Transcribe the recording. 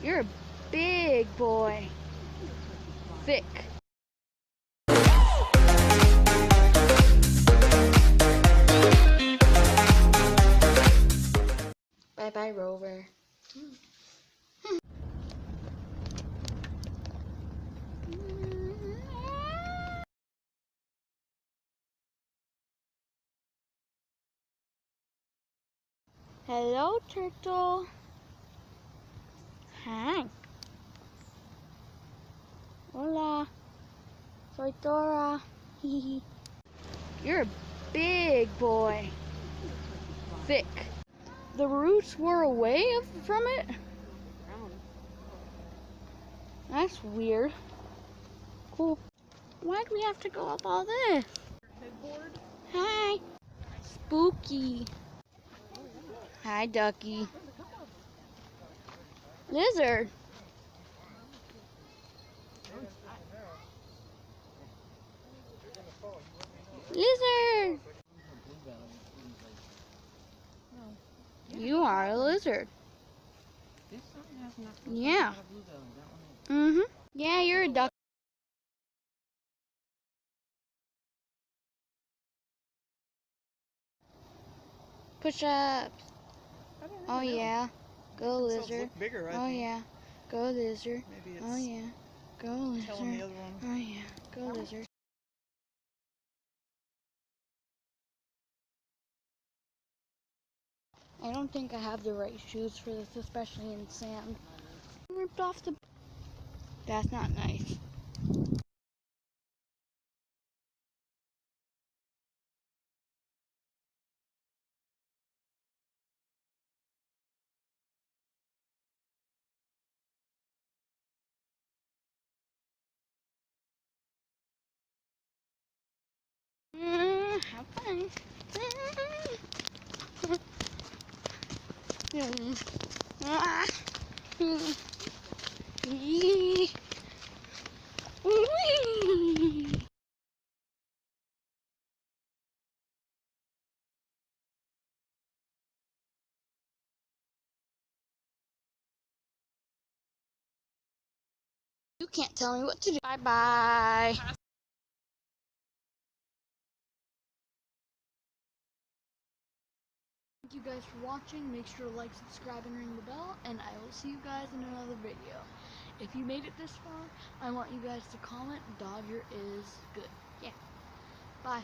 You're a big boy. Thick. Bye-bye, Rover. Hello, turtle. Hi. Hola. Soy Dora. You're a big boy. Thick. The roots were away from it? That's weird. Cool. Why'd we have to go up all this? Hi. Spooky. Hi, ducky. Lizard. Lizard. You are a lizard. Yeah. Yeah, you're a duck. Push-ups. Oh yeah. Go lizard. Oh yeah. Go lizard. Oh yeah. Go lizard. Oh yeah. Go lizard. I don't think I have the right shoes for this, especially in sand. I ripped off the... That's not nice. Have fun. You can't tell me what to do. Bye-bye. Thank you guys for watching. Make sure to like, subscribe, and ring the bell, and I will see you guys in another video. If you made it this far, I want you guys to comment, Dodger is good. Yeah. Bye.